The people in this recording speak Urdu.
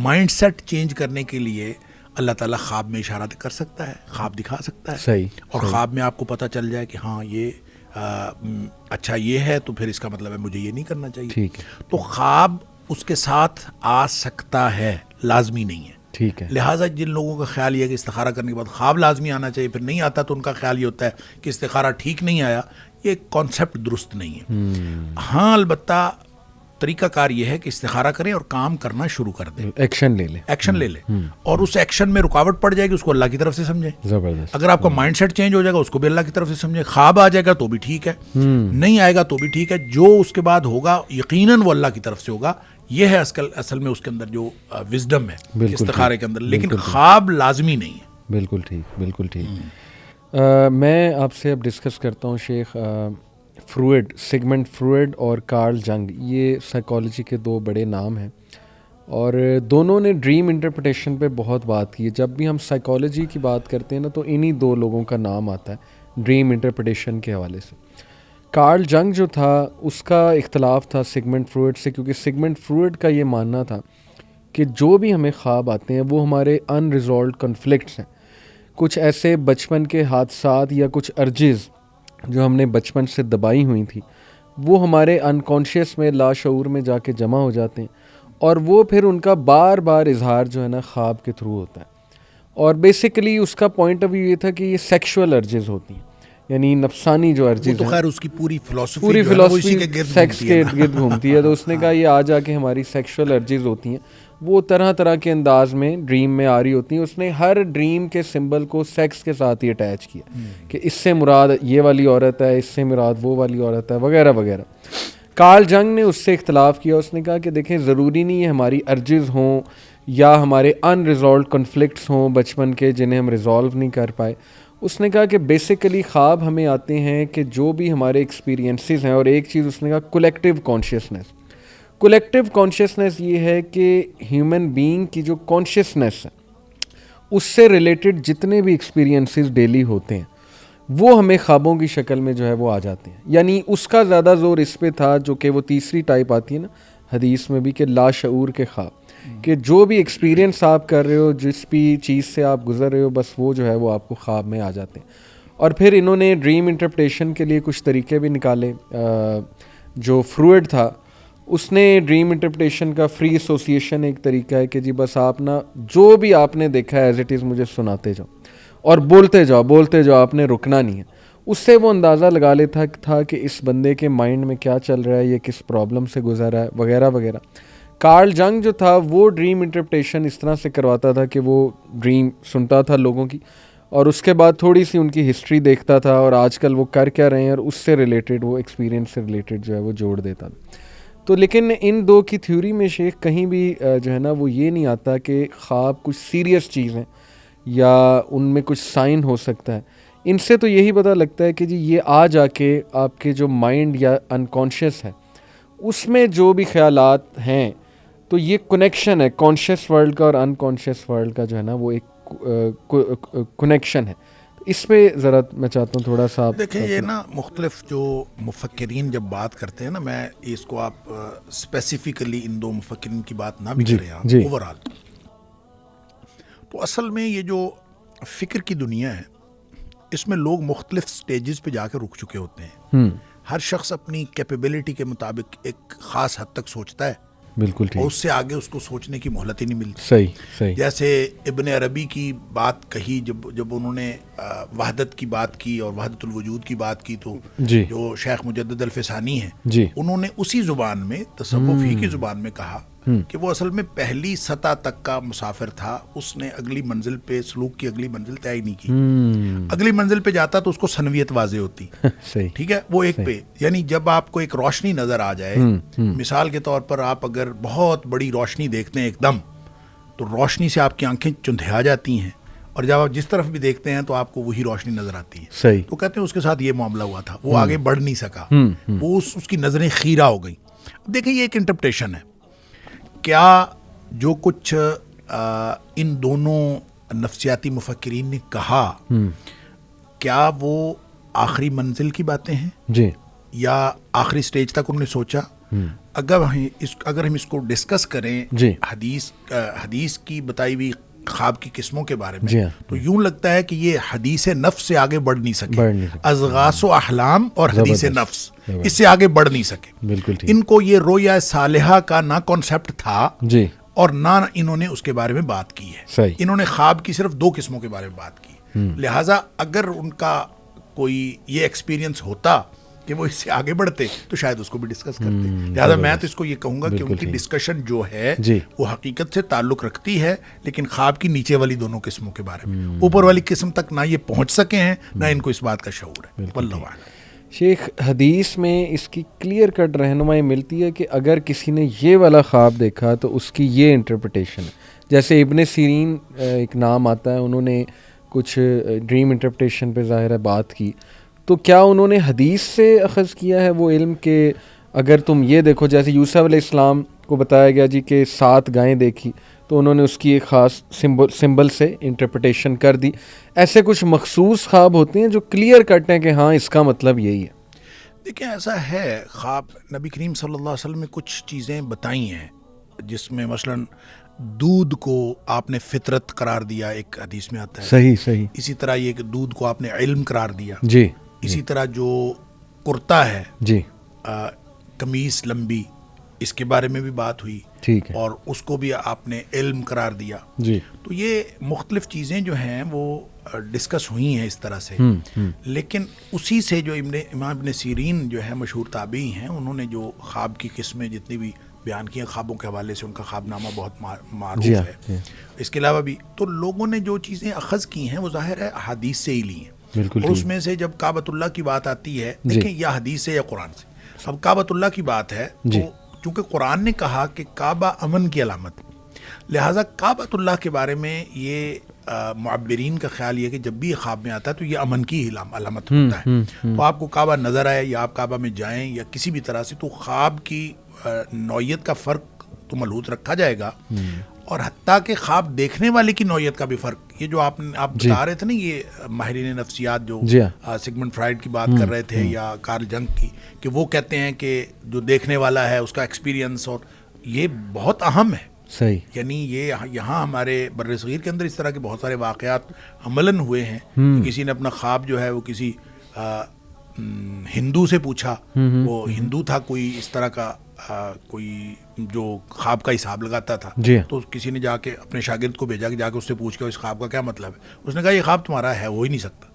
مائنڈ سیٹ چینج کرنے کے لیے اللہ تعالیٰ خواب میں اشارہ کر سکتا ہے, خواب دکھا سکتا ہے. صحیح. اور خواب میں آپ کو پتہ چل جائے کہ ہاں یہ اچھا یہ ہے, تو پھر اس کا مطلب ہے مجھے یہ نہیں کرنا چاہیے. ٹھیک ہے. تو خواب اس کے ساتھ آ سکتا ہے, لازمی نہیں ہے. ٹھیک ہے. لہٰذا جن لوگوں کا خیال یہ ہے کہ استخارہ کرنے کے بعد خواب لازمی آنا چاہیے, پھر نہیں آتا تو ان کا خیال یہ ہوتا ہے کہ استخارہ ٹھیک نہیں آیا, یہ کانسیپٹ درست نہیں ہے. ہاں البتہ طریقہ کار یہ ہے کہ استخارہ کریں اور کام کرنا شروع کر دیں, ایکشن لے لیں. اور اس ایکشن میں رکاوٹ پڑ جائے گی اس کو اللہ کی طرف سے سمجھیں. زبردست. اگر آپ کا مائنڈ سیٹ چینج ہو جائے گا اس کو بھی اللہ کی طرف سے سمجھیں. خواب آ جائے گا تو بھی ٹھیک ہے, نہیں آئے گا تو بھی ٹھیک ہے, جو اس کے بعد ہوگا یقیناً وہ اللہ کی طرف سے ہوگا. یہ ہے اصل میں اس کے اندر جو وزڈم ہے استخارے کے اندر, لیکن خواب لازمی نہیں ہے. بالکل ٹھیک, بالکل ٹھیک. میں آپ سے اب ڈسکس کرتا ہوں شیخ, فروئڈ, سگمنڈ فروئڈ اور کارل جنگ, یہ سائیکالوجی کے دو بڑے نام ہیں, اور دونوں نے ڈریم انٹرپریٹیشن پہ بہت بات کی ہے. جب بھی ہم سائیکالوجی کی بات کرتے ہیں نا تو انہی دو لوگوں کا نام آتا ہے ڈریم انٹرپریٹیشن کے حوالے سے. کارل جنگ جو تھا اس کا اختلاف تھا سگمنڈ فروئڈ سے, کیونکہ سگمنڈ فروئڈ کا یہ ماننا تھا کہ جو بھی ہمیں خواب آتے ہیں وہ ہمارے ان ریزالوڈ کنفلکٹس ہیں, کچھ ایسے بچپن کے حادثات یا کچھ ارجز جو ہم نے بچپن سے دبائی ہوئی تھی وہ ہمارے انکانشیس میں, لاشعور میں جا کے جمع ہو جاتے ہیں, اور وہ پھر ان کا بار بار اظہار جو ہے نا خواب کے تھرو ہوتا ہے. اور بیسیکلی اس کا پوائنٹ آف ویو یہ تھا کہ یہ سیکشول ارجز ہوتی ہیں, یعنی نفسانی جو ارجز ہیں. تو خیر اس کی پوری فلسفی سیکس کے ارد گرد گھومتی ہے. تو اس نے کہا یہ آ جا کے ہماری سیکشول ارجز ہوتی ہیں, وہ طرح طرح کے انداز میں ڈریم میں آ رہی ہوتی ہیں. اس نے ہر ڈریم کے سمبل کو سیکس کے ساتھ ہی اٹیچ کیا کہ اس سے مراد یہ والی عورت ہے, اس سے مراد وہ والی عورت ہے, وغیرہ وغیرہ. کارل جنگ نے اس سے اختلاف کیا. اس نے کہا کہ دیکھیں ضروری نہیں ہے ہماری ارجز ہوں یا ہمارے ان ریزالوڈ کنفلکٹس ہوں بچپن کے جنہیں ہم ریزالو نہیں کر پائے. اس نے کہا کہ بیسیکلی خواب ہمیں آتے ہیں کہ جو بھی ہمارے ایکسپیرینسز ہیں, اور ایک چیز اس نے کہا کولیکٹیو کانشیسنیس. کولیکٹیو کانشیسنیس یہ ہے کہ ہیومن بینگ کی جو کانشیسنیس ہے اس سے ریلیٹڈ جتنے بھی ایکسپیرینسز ڈیلی ہوتے ہیں وہ ہمیں خوابوں کی شکل میں جو ہے وہ آ جاتے ہیں. یعنی اس کا زیادہ زور اس پہ تھا جو کہ وہ تیسری ٹائپ آتی ہے نا حدیث میں بھی, کہ لاشعور کے خواب, کہ جو بھی ایکسپیرینس آپ کر رہے ہو, جس بھی چیز سے آپ گزر رہے ہو, بس وہ جو ہے وہ آپ کو خواب میں آ جاتے ہیں. اور پھر انہوں نے ڈریم انٹرپریٹیشن کے لیے کچھ طریقے بھی نکالے. جو فروئڈ تھا اس نے ڈریم انٹرپریٹیشن کا فری ایسوسیشن ایک طریقہ ہے کہ جی بس آپ نا جو بھی آپ نے دیکھا ہے ایز اٹ از مجھے سناتے جاؤ اور بولتے جاؤ, آپ نے رکنا نہیں ہے. اس سے وہ اندازہ لگا لیتا تھا کہ اس بندے کے مائنڈ میں کیا چل رہا ہے, یہ کس پرابلم سے گزر رہا ہے, وغیرہ وغیرہ. کارل جنگ جو تھا وہ ڈریم انٹرپریٹیشن اس طرح سے کرواتا تھا کہ وہ ڈریم سنتا تھا لوگوں کی, اور اس کے بعد تھوڑی سی ان کی ہسٹری دیکھتا تھا اور آج کل وہ کر کیا رہے ہیں, اور اس سے ریلیٹڈ وہ ایکسپیرینس سے ریلیٹڈ جو ہے وہ جوڑ دیتا تھا. تو لیکن ان دو کی تھیوری میں شیخ کہیں بھی جو ہے نا وہ یہ نہیں آتا کہ خواب کچھ سیریس چیز ہیں یا ان میں کچھ سائن ہو سکتا ہے. ان سے تو یہی پتہ لگتا ہے کہ جی یہ آ جا کے آپ کے جو مائنڈ یا انکانشیس ہے اس میں جو بھی خیالات ہیں, تو یہ کنیکشن ہے کانشیس ورلڈ کا اور انکانشیس ورلڈ کا جو ہے نا وہ ایک کنیکشن ہے. اس پہ ذرا میں چاہتا ہوں تھوڑا سا دیکھیں. یہ نا مختلف جو مفکرین جب بات کرتے ہیں نا, میں اس کو آپ اسپیسیفکلی ان دو مفکرین کی بات نہ بھی کریں آپ, اوور آل تو اصل میں یہ جو فکر کی دنیا ہے اس میں لوگ مختلف سٹیجز پہ جا کے رک چکے ہوتے ہیں. ہر شخص اپنی کیپیبلٹی کے مطابق ایک خاص حد تک سوچتا ہے, بالکل ٹھیک, اور اس سے آگے اس کو سوچنے کی مہلت ہی نہیں ملتی. صحیح. جیسے ابن عربی کی بات کہی, جب انہوں نے وحدت کی بات کی اور وحدت الوجود کی بات کی, تو جو شیخ مجدد الفسانی ہیں انہوں نے اسی زبان میں, تصوف ہی کی زبان میں کہا کہ وہ اصل میں پہلی سطح تک کا مسافر تھا, اس نے اگلی منزل پہ سلوک کی اگلی منزل طے نہیں کی. اگلی منزل پہ جاتا تو اس کو سنویت واضح ہوتی. ٹھیک ہے, وہ ایک پہ, یعنی جب آپ کو ایک روشنی نظر آ جائے, مثال کے طور پر آپ اگر بہت بڑی روشنی دیکھتے ہیں ایک دم, تو روشنی سے آپ کی آنکھیں چندھیا جاتی ہیں, اور جب آپ جس طرف بھی دیکھتے ہیں تو آپ کو وہی روشنی نظر آتی ہے. صحیح. تو کہتے ہیں اس کے ساتھ یہ معاملہ ہوا تھا, وہ آگے بڑھ نہیں سکا, وہ اس کی نظریں خیرہ ہو گئیں. دیکھیں یہ ایک انٹرپریٹیشن ہے. کیا جو کچھ ان دونوں نفسیاتی مفکرین نے کہا, کیا وہ آخری منزل کی باتیں ہیں جی, یا آخری سٹیج تک انہوں نے سوچا؟ اگر ہم اس کو ڈسکس کریں جی حدیث کی بتائی ہوئی خواب کی قسموں کے بارے میں جی ہاں. تو یوں لگتا ہے کہ یہ حدیث نفس سے آگے بڑھ نہیں سکے. اضغاث و احلام اور حدیث نفس اس سے آگے بڑھ نہیں سکے. بالکل ٹھیک. ان کو یہ رویا صالحہ کا نہ کانسیپٹ تھا جی اور نہ انہوں نے اس کے بارے میں بات کی ہے. صحیح. انہوں نے خواب کی صرف 2 قسموں کے بارے میں بات کی. لہٰذا اگر ان کا کوئی یہ ایکسپیرینس ہوتا کہ وہ اس سے آگے بڑھتے تو شاید اس کو بھی ڈسکس کرتے. لہٰذا میں تو اس کو یہ کہوں گا کہ ان کی ڈسکشن جو ہے وہ حقیقت سے تعلق رکھتی ہے لیکن خواب کی نیچے والی دونوں قسموں کے بارے میں. اوپر والی قسم تک نہ یہ پہنچ سکے ہیں نہ ان کو اس بات کا شعور ہے. واللہ اعلم. شیخ حدیث میں اس کی کلیئر کٹ رہنمائی ملتی ہے کہ اگر کسی نے یہ والا خواب دیکھا تو اس کی یہ انٹرپریٹیشن ہے. جیسے ابن سیرین ایک نام آتا ہے, انہوں نے کچھ ڈریم انٹرپریٹیشن پہ ظاہر ہے بات کی, تو کیا انہوں نے حدیث سے اخذ کیا ہے وہ علم کہ اگر تم یہ دیکھو, جیسے یوسف علیہ السلام کو بتایا گیا جی کہ 7 گائیں دیکھی تو انہوں نے اس کی ایک خاص سمبل سے انٹرپریٹیشن کر دی. ایسے کچھ مخصوص خواب ہوتے ہیں جو کلیئر کٹ ہیں کہ ہاں اس کا مطلب یہی ہے. دیکھیں ایسا ہے, خواب نبی کریم صلی اللہ علیہ وسلم نے کچھ چیزیں بتائی ہیں جس میں مثلاً دودھ کو آپ نے فطرت قرار دیا, ایک حدیث میں آتا ہے. صحیح. اسی طرح یہ کہ دودھ کو آپ نے علم قرار دیا. جی. اسی طرح جو کرتا ہے جی قمیص لمبی, اس کے بارے میں بھی بات ہوئی. ٹھیک ہے. اور اس کو بھی آپ نے علم قرار دیا. جی. تو یہ مختلف چیزیں جو ہیں وہ ڈسکس ہوئی ہیں اس طرح سے. لیکن اسی سے جو امام ابن سیرین جو ہے مشہور تابعی ہیں, انہوں نے جو خواب کی قسمیں جتنی بھی بیان کی ہیں خوابوں کے حوالے سے, ان کا خواب نامہ بہت معروف ہے. اس کے علاوہ بھی تو لوگوں نے جو چیزیں اخذ کی ہیں وہ ظاہر ہے حدیث سے ہی لی ہیں. اور اس میں سے جب کعبۃ اللہ کی بات آتی ہے, دیکھیں یا حدیث سے یا قرآن سے. اب کعبۃ اللہ کی بات ہے تو چونکہ قرآن نے کہا کہ کعبہ امن کی علامت, لہٰذا کعبۃ اللہ کے بارے میں یہ معبرین کا خیال یہ کہ جب بھی یہ خواب میں آتا ہے تو یہ امن کی علامت ہوتا ہے. تو آپ کو کعبہ نظر آئے یا آپ کعبہ میں جائیں یا کسی بھی طرح سے, تو خواب کی نوعیت کا فرق تو ملحوظ رکھا جائے گا, اور حتیٰ کہ خواب دیکھنے والے کی نوعیت کا بھی فرق. یہ جو آپ بتا رہے تھے نا, یہ ماہرین نفسیات جو سگمنڈ فرائڈ کی بات کر رہے تھے یا کارل جنگ کی, کہ وہ کہتے ہیں کہ جو دیکھنے والا ہے اس کا ایکسپیرینس, اور یہ بہت اہم ہے. صحیح. یعنی یہ یہاں ہمارے بر صغیر کے اندر اس طرح کے بہت سارے واقعات عملاً ہوئے ہیں. کسی نے اپنا خواب جو ہے وہ کسی ہندو سے پوچھا, وہ ہندو تھا کوئی اس طرح کا کوئی جو خواب کا حساب لگاتا تھا. تو کسی نے جا کے اپنے شاگرد کو بھیجا کہ جا کے اس سے پوچھ کے اس خواب کا کیا مطلب ہے. اس نے کہا یہ خواب تمہارا ہے, ہو ہی نہیں سکتا.